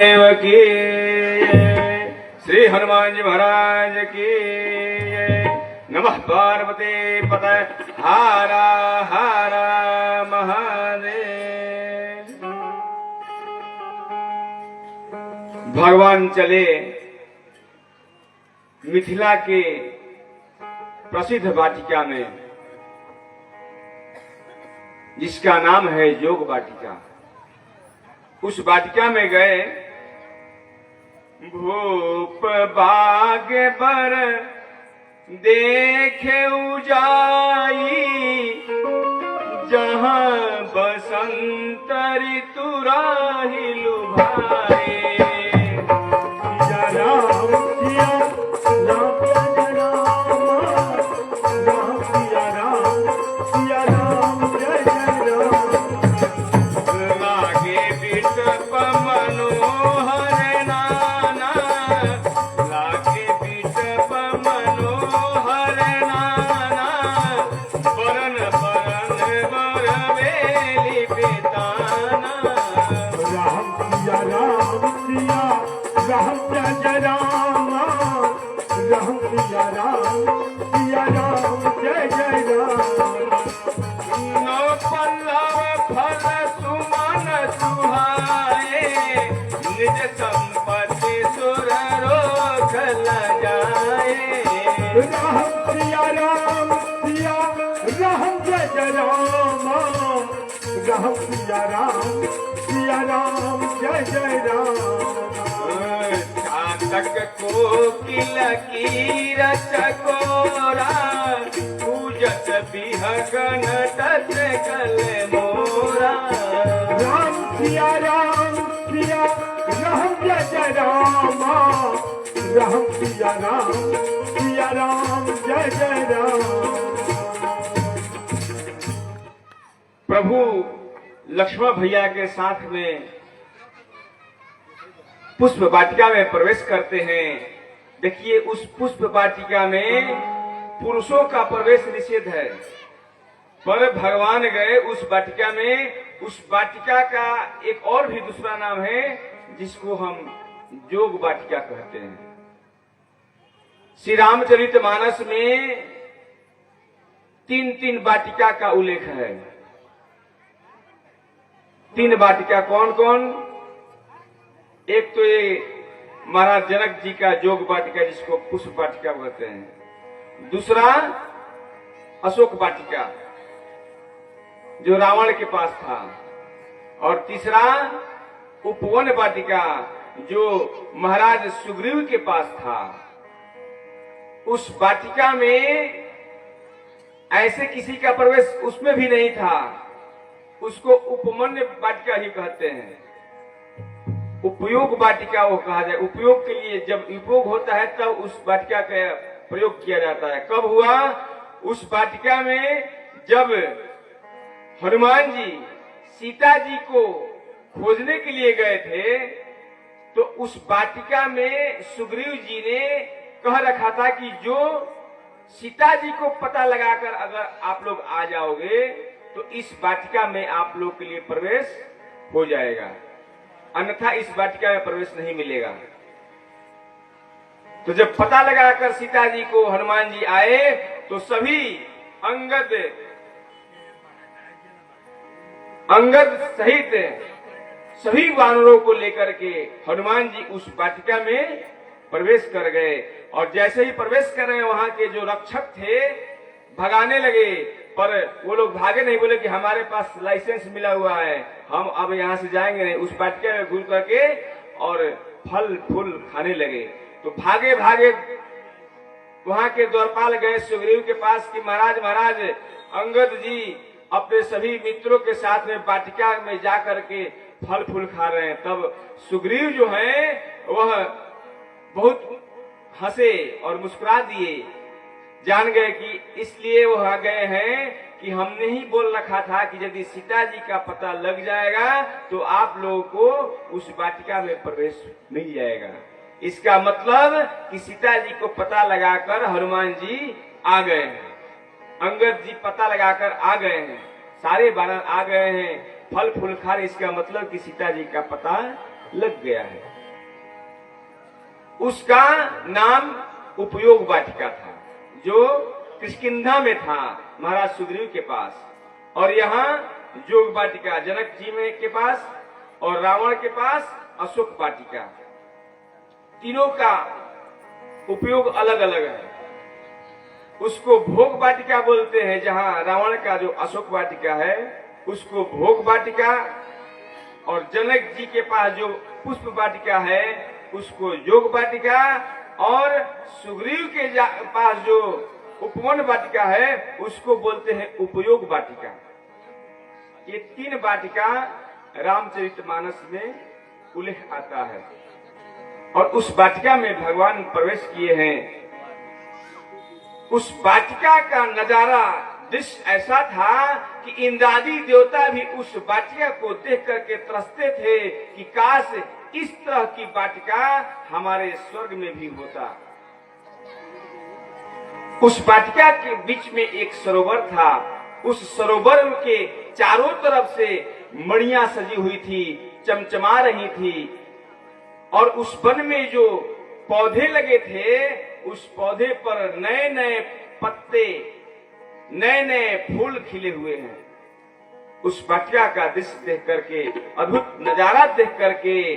देव की श्री हनुमान जी महाराज की नमः पार्वती पतये हारा हारा महादेव। भगवान चले मिथिला के प्रसिद्ध वाटिका में, जिसका नाम है योग वाटिका। उस वाटिका में गए। भूप बाग बर देखे उजाई, जहां बसंत ऋतु राही लुभाए। कोकिल की रचकोरा पूजत बिहगन तत कल मोरा। राम सिया राम सिया राम जय राम, राम सिया राम जय राम। प्रभु लक्ष्मण भैया के साथ में पुष्प वाटिका में प्रवेश करते हैं। देखिए, उस पुष्प वाटिका में पुरुषों का प्रवेश निषेध है, पर भगवान गए उस वाटिका में। उस वाटिका का एक और भी दूसरा नाम है, जिसको हम योग वाटिका कहते हैं। श्री रामचरितमानस में तीन वाटिका का उल्लेख है। 3 वाटिका कौन कौन? एक तो ये महाराज जनक जी का योग वाटिका, जिसको पुष्प वाटिका कहते हैं। दूसरा अशोक वाटिका, जो रावण के पास था। और तीसरा उपवन वाटिका, जो महाराज सुग्रीव के पास था। उस वाटिका में ऐसे किसी का प्रवेश उसमें भी नहीं था। उसको उपमन्य वाटिका ही कहते हैं। उपयोग वाटिका वो कहा जाए। उपयोग के लिए जब उपयोग होता है तब उस वाटिका का प्रयोग किया जाता है। कब हुआ? उस वाटिका में जब हनुमान जी सीता जी को खोजने के लिए गए थे, तो उस वाटिका में सुग्रीव जी ने कह रखा था कि जो सीता जी को पता लगाकर अगर आप लोग आ जाओगे तो इस वाटिका में आप लोग के लिए प्रवेश हो जाएगा, अन्यथा इस वाटिका में प्रवेश नहीं मिलेगा। तो जब पता लगाकर सीता जी को हनुमान जी आए, तो सभी अंगद सहित सभी वानरों को लेकर के हनुमान जी उस वाटिका में प्रवेश कर गए। और जैसे ही प्रवेश कर रहे हैं, वहां के जो रक्षक थे भगाने लगे, पर वो लोग भागे नहीं, बोले कि हमारे पास लाइसेंस मिला हुआ है, हम अब यहाँ से जाएंगे नहीं। उस वाटिका में घुस करके और फल फूल खाने लगे। तो भागे भागे वहां के द्वारपाल गए सुग्रीव के पास कि महाराज अंगद जी अपने सभी मित्रों के साथ में वाटिका में जा करके फल फूल खा रहे हैं। तब सुग्रीव जो है वह बहुत हंसे और मुस्कुरा दिए, जान गए कि इसलिए वह आ गए हैं कि हमने ही बोल रखा था कि यदि सीता जी का पता लग जाएगा तो आप लोगों को उस वाटिका में प्रवेश मिल जाएगा। इसका मतलब कि सीता जी को पता लगाकर हनुमान जी आ गए हैं, अंगद जी पता लगाकर आ गए हैं, सारे वानर आ गए हैं, फल फूल खा रहे। इसका मतलब कि सीता जी का पता लग गया है। उसका नाम उपयोग वाटिका था, जो किष्किंधा में था महाराज सुग्रीव के पास, और यहाँ योग वाटिका जनक जी में के पास, और रावण के पास अशोक वाटिका। तीनों का उपयोग अलग अलग है। उसको भोग वाटिका बोलते हैं, जहां रावण का जो अशोक वाटिका है उसको भोग वाटिका, और जनक जी के पास जो पुष्प वाटिका है उसको योग वाटिका, और सुग्रीव के पास जो उपवन वाटिका है उसको बोलते हैं उपयोग वाटिका। ये तीन वाटिका रामचरितमानस में उल्लेख आता है, और उस वाटिका में भगवान प्रवेश किए हैं। उस वाटिका का नजारा दृश्य ऐसा था कि इंद्रादि देवता भी उस वाटिका को देख करके तरसते थे कि काश इस तरह की वाटिका हमारे स्वर्ग में भी होता। उस वाटिका के बीच में एक सरोवर था। उस सरोवर के चारों तरफ से मणियां सजी हुई थी, चमचमा रही थी, और उस वन में जो पौधे लगे थे उस पौधे पर नए नए पत्ते, नए नए फूल खिले हुए हैं। उस वाटिका का दृश्य देख करके, अद्भुत नजारा देख करके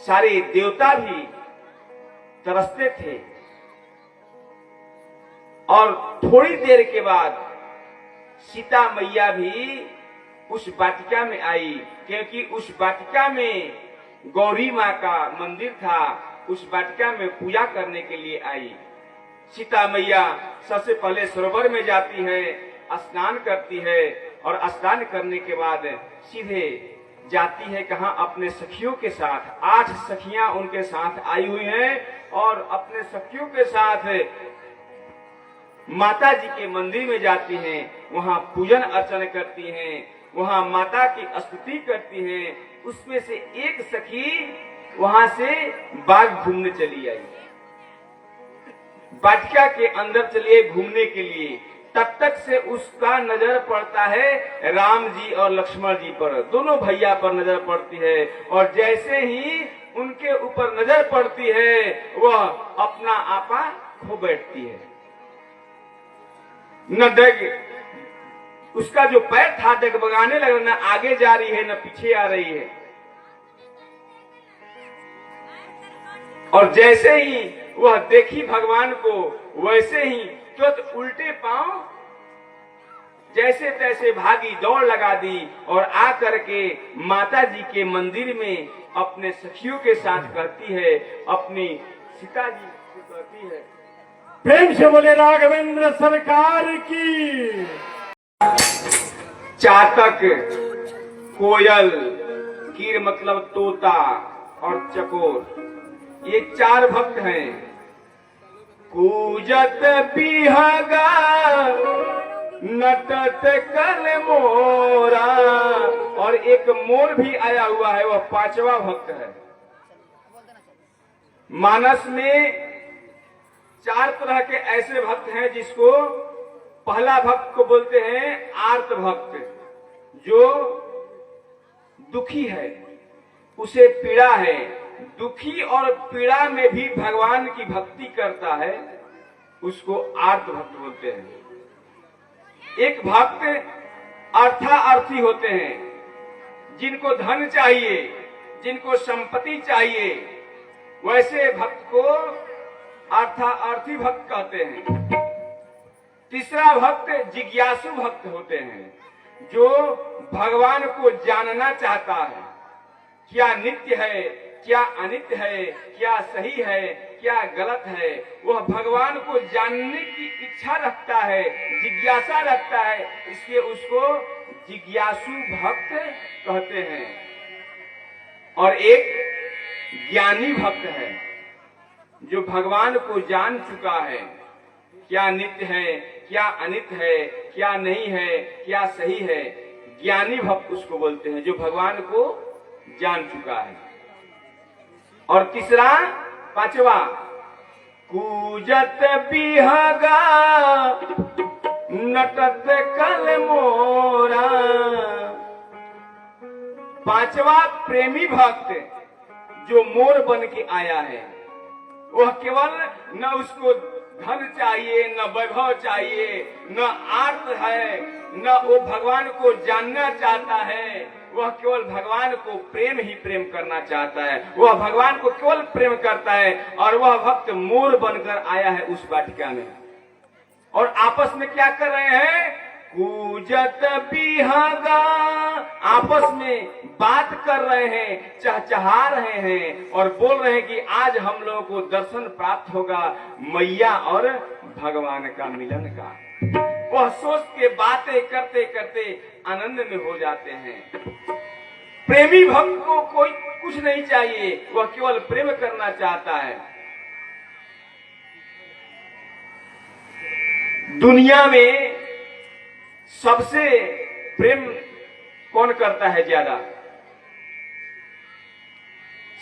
सारे देवता भी तरसते थे। और थोड़ी देर के बाद सीता मैया भी उस वाटिका में आई, क्योंकि उस वाटिका में गौरी माँ का मंदिर था। उस वाटिका में पूजा करने के लिए आई। सीता मैया सबसे पहले सरोवर में जाती है, स्नान करती है, और स्नान करने के बाद सीधे जाती है कहाँ? अपने सखियों के साथ। 8 सखियां उनके साथ आई हुई हैं, और अपने सखियों के साथ माता जी के मंदिर में जाती हैं, वहां पूजन अर्चन करती हैं, वहां माता की स्तुति करती हैं। उसमें से एक सखी वहां से बाग घूमने चली आई, वाटिका के अंदर चलिए घूमने के लिए। तब तक से उसका नजर पड़ता है राम जी और लक्ष्मण जी पर, दोनों भैया पर नजर पड़ती है। और जैसे ही उनके ऊपर नजर पड़ती है वह अपना आपा खो बैठती है। न डग उसका जो पैर था डगमगाने लगा, न आगे जा रही है न पीछे आ रही है। और जैसे ही वह देखी भगवान को, वैसे ही तुरंत उल्टे पांव जैसे तैसे भागी, दौड़ लगा दी, और आ करके माता जी के मंदिर में अपने सखियों के साथ कहती है, अपनी सीता जी से कहती है। प्रेम से बोले राघवेंद्र सरकार की। चातक, कोयल, कीर मतलब तोता, और चकोर, ये 4 भक्त हैं। कूजत बिहगा नटत कल मोरा, और एक मोर भी आया हुआ है, वह 5वां भक्त है। मानस में 4 तरह के ऐसे भक्त हैं, जिसको पहला भक्त को बोलते हैं आर्त भक्त, जो दुखी है, उसे पीड़ा है। दुखी और पीड़ा में भी भगवान की भक्ति करता है, उसको आर्त भक्त बोलते हैं। एक भक्त अर्थार्थी होते हैं, जिनको धन चाहिए, जिनको संपत्ति चाहिए, वैसे भक्त को अर्थार्थी भक्त कहते हैं। तीसरा भक्त जिज्ञासु भक्त होते हैं, जो भगवान को जानना चाहता है, क्या नित्य है, क्या अनित्य है, क्या सही है, क्या गलत है। वह भगवान को जानने की इच्छा रखता है, जिज्ञासा रखता है, इसलिए उसको जिज्ञासु भक्त कहते हैं। और एक ज्ञानी भक्त है, जो भगवान को जान चुका है, क्या नित्य है, क्या अनित्य है, क्या नहीं है, क्या सही है। ज्ञानी भक्त उसको बोलते हैं, जो भगवान को जान चुका है। और तीसरा, 5वां, कूजत बिहगा नटत कल मोरा। 5वां प्रेमी भक्त, जो मोर बन के आया है, वह केवल न उसको धन चाहिए, न वैभव चाहिए, न आर्त है, न वो भगवान को जानना चाहता है। वह केवल भगवान को प्रेम ही प्रेम करना चाहता है। वह भगवान को केवल प्रेम करता है और वह भक्त मोर बनकर आया है उस वाटिका में। और आपस में क्या कर रहे हैं? कूजत बिहगा, आपस में बात कर रहे हैं, चहचहा रहे हैं और बोल रहे हैं कि आज हम लोगों को दर्शन प्राप्त होगा मैया और भगवान का मिलन का। वह सोच के बातें करते करते आनंद में हो जाते हैं। प्रेमी भक्त को कोई कुछ नहीं चाहिए, वह केवल प्रेम करना चाहता है। दुनिया में सबसे प्रेम कौन करता है ज्यादा?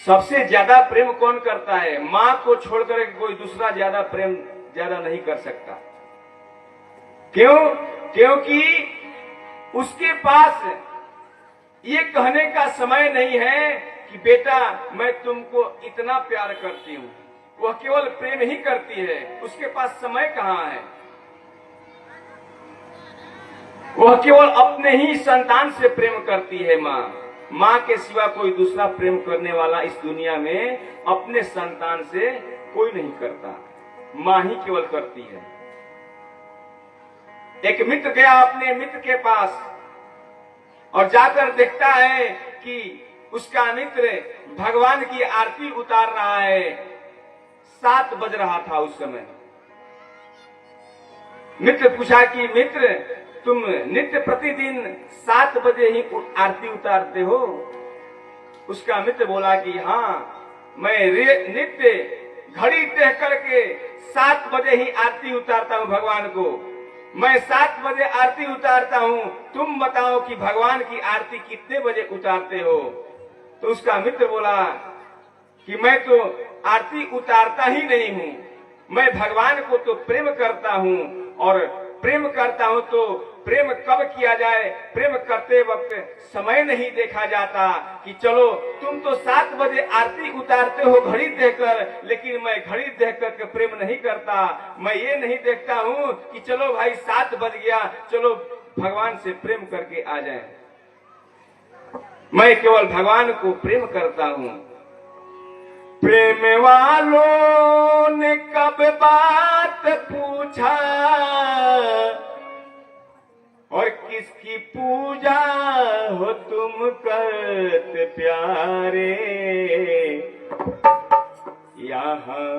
सबसे ज्यादा प्रेम कौन करता है? मां को छोड़कर कोई दूसरा ज्यादा प्रेम ज्यादा नहीं कर सकता। क्यों? क्योंकि उसके पास ये कहने का समय नहीं है कि बेटा मैं तुमको इतना प्यार करती हूं। वह केवल प्रेम ही करती है, उसके पास समय कहां है। वह केवल अपने ही संतान से प्रेम करती है। माँ के सिवा कोई दूसरा प्रेम करने वाला इस दुनिया में अपने संतान से कोई नहीं करता, माँ ही केवल करती है। एक मित्र गया अपने मित्र के पास और जाकर देखता है कि उसका मित्र भगवान की आरती उतार रहा है। 7 बज रहा था उस समय। मित्र पूछा कि मित्र तुम नित्य प्रतिदिन 7 बजे ही आरती उतारते हो? उसका मित्र बोला कि हाँ, मैं नित्य घड़ी देख करके 7 बजे ही आरती उतारता हूँ भगवान को। मैं 7 बजे आरती उतारता हूँ, तुम बताओ कि भगवान की आरती कितने बजे उतारते हो? तो उसका मित्र बोला कि मैं तो आरती उतारता ही नहीं हूँ, मैं भगवान को तो प्रेम करता हूँ और प्रेम करता हूँ तो प्रेम कब किया जाए, प्रेम करते वक्त समय नहीं देखा जाता कि चलो तुम तो 7 बजे आरती उतारते हो घड़ी देखकर, लेकिन मैं घड़ी देखकर के प्रेम नहीं करता। मैं ये नहीं देखता हूँ कि चलो भाई 7 बज गया, चलो भगवान से प्रेम करके आ जाए। मैं केवल भगवान को प्रेम करता हूँ। प्रेम वालों ने कब बात पूछा और किसकी पूजा हो तुम करते प्यारे। यहाँ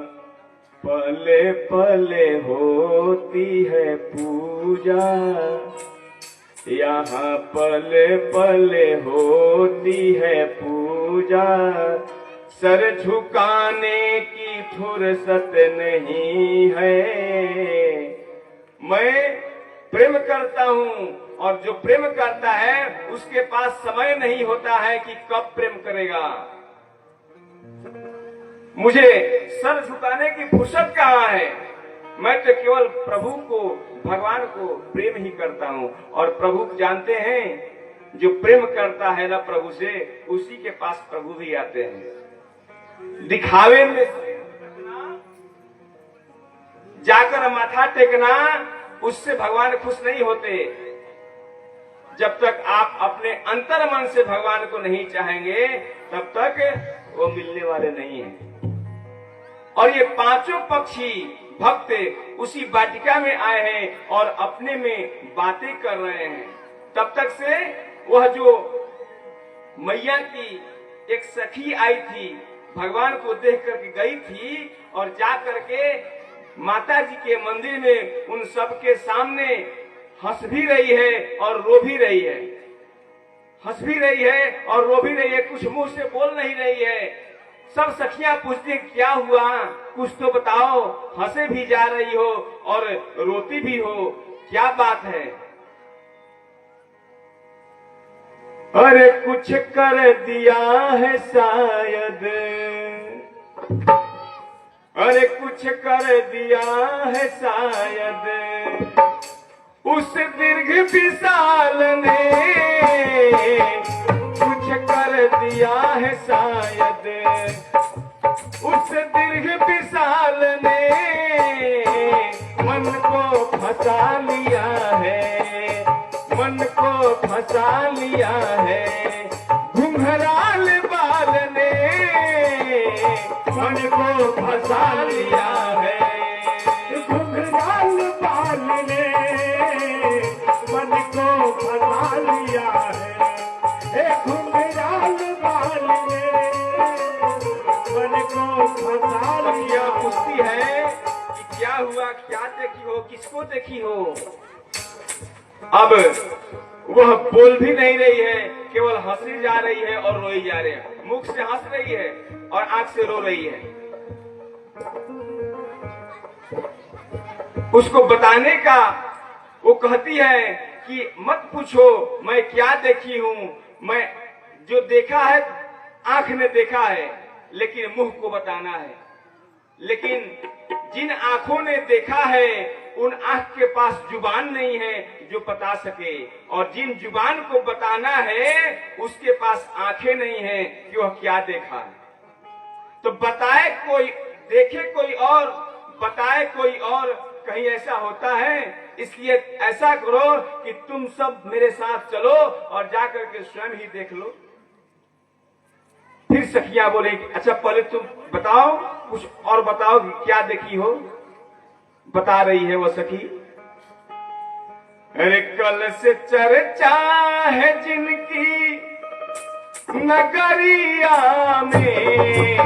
पले पले होती है पूजा, यहाँ पले पले होती है पूजा। सर झुकाने की फुर्सत नहीं है। मैं प्रेम करता हूँ और जो प्रेम करता है उसके पास समय नहीं होता है कि कब प्रेम करेगा। मुझे सर झुकाने की फुर्सत कहाँ है? मैं तो केवल प्रभु को, भगवान को प्रेम ही करता हूँ। और प्रभु जानते हैं जो प्रेम करता है ना प्रभु से, उसी के पास प्रभु भी आते हैं। दिखावे में जाकर माथा टेकना, उससे भगवान खुश नहीं होते। जब तक आप अपने अंतर मन से भगवान को नहीं चाहेंगे तब तक वो मिलने वाले नहीं हैं। और ये 5 पक्षी भक्त उसी वाटिका में आए हैं और अपने में बातें कर रहे हैं। तब तक से वह जो मैया की एक सखी आई थी, भगवान को देख करके गई थी और जा करके माता जी के मंदिर में उन सबके सामने हंस भी रही है और रो भी रही है। हंस भी रही है और रो भी रही है, कुछ मुंह से बोल नहीं रही है। सब सखियां पूछती क्या हुआ, कुछ तो बताओ, हंसे भी जा रही हो और रोती भी हो, क्या बात है? अरे कुछ कर दिया है शायद, अरे कुछ कर दिया है शायद उस दीर्घ विशाल ने, कुछ कर दिया है शायद उस दीर्घ विशाल ने मन को फंसा लिया है, मन को फंसा लिया है। घुंघराल बाल ने मन को फंसा लिया है, घुंघराल बाल ने मन को फंसा लिया है, घुंघराल बाल ने मन को फंसा लिया। यह पूछती है कि क्या हुआ, क्या देखी हो, किसको देखी हो। अब वह बोल भी नहीं रही है, केवल हंसी जा रही है और रोई जा रही है। मुख से हंस रही है और आंख से रो रही है। उसको बताने का वो कहती है कि मत पूछो मैं क्या देखी हूं, मैं जो देखा है आंख ने देखा है, लेकिन मुंह को बताना है। लेकिन जिन आंखों ने देखा है उन आंख के पास जुबान नहीं है जो बता सके, और जिन जुबान को बताना है उसके पास आंखें नहीं है कि वह क्या देखा है। तो बताए कोई, देखे कोई और, बताए कोई और, कहीं ऐसा होता है। इसलिए ऐसा करो कि तुम सब मेरे साथ चलो और जाकर के स्वयं ही देख लो। फिर सखियां बोले अच्छा पहले तुम बताओ, कुछ और बताओ कि क्या देखी हो। बता रही है वो सखी, अरे कल से चर्चा है जिनकी नगरिया में,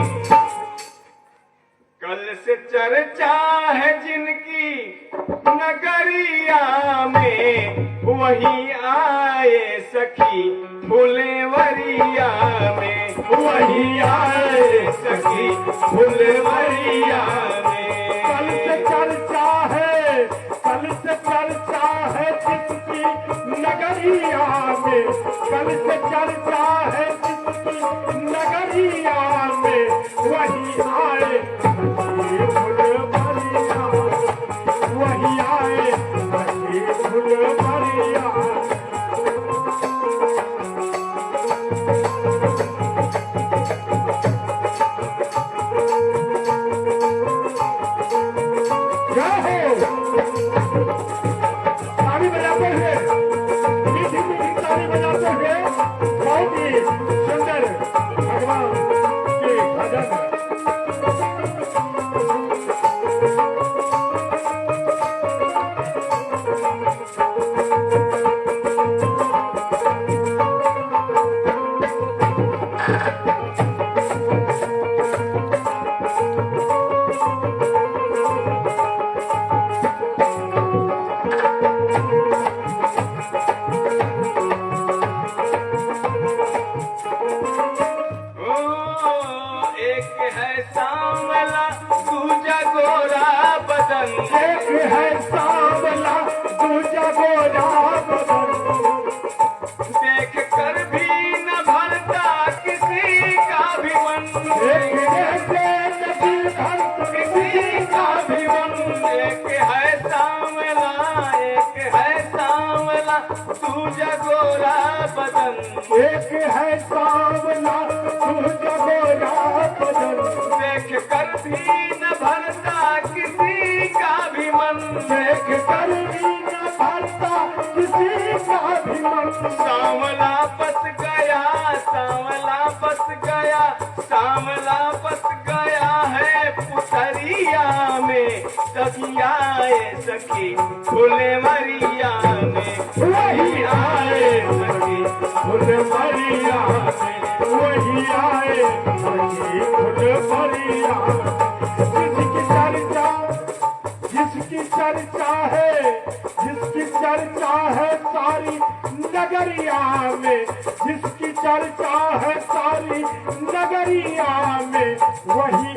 कल से चर्चा है जिनकी नगरिया में, वही आए सखी फुलवरिया में, वही आए सखी फुलवरिया में। कल से चर्चा है, कल से चर्चा है जिसकी नगरिया में, कल से चर्चा है जिसकी नगरिया में, वही आए सखी फुलवरिया, वही आए सखी फुलवरिया। ताली बजाते हुए, मीठी मीठी ताली बजाते हुए बहुत ही सुंदर भगवान के भजन। एक है सांवला दूजा गोरा बदन, एक है सांवला दूजा गोरा बदन, देख कर भी न भरता किसी का भी मन, एक जैसे नदी भरता किसी का भी मन। एक है सांवला, एक है सांवला दूजा गोरा बदन, एक है सांवला दूजा गोरा बदन, देख कर भी न भरता किसी का भी मन, देख कर भी न भरता किसी का भी मन। सांवला बस गया, सांवला बस गया, सांवला बस गया है पुतरिया में, तभी आए सखी फुलवरिया में, वही आए सखी फुलवरिया में, वही आए सखी फुलवरिया। जिसकी चर्चा, जिसकी चर्चा है, जिसकी चर्चा है सारी नगरिया में, जिसकी चर्चा है सारी नगरिया में, वही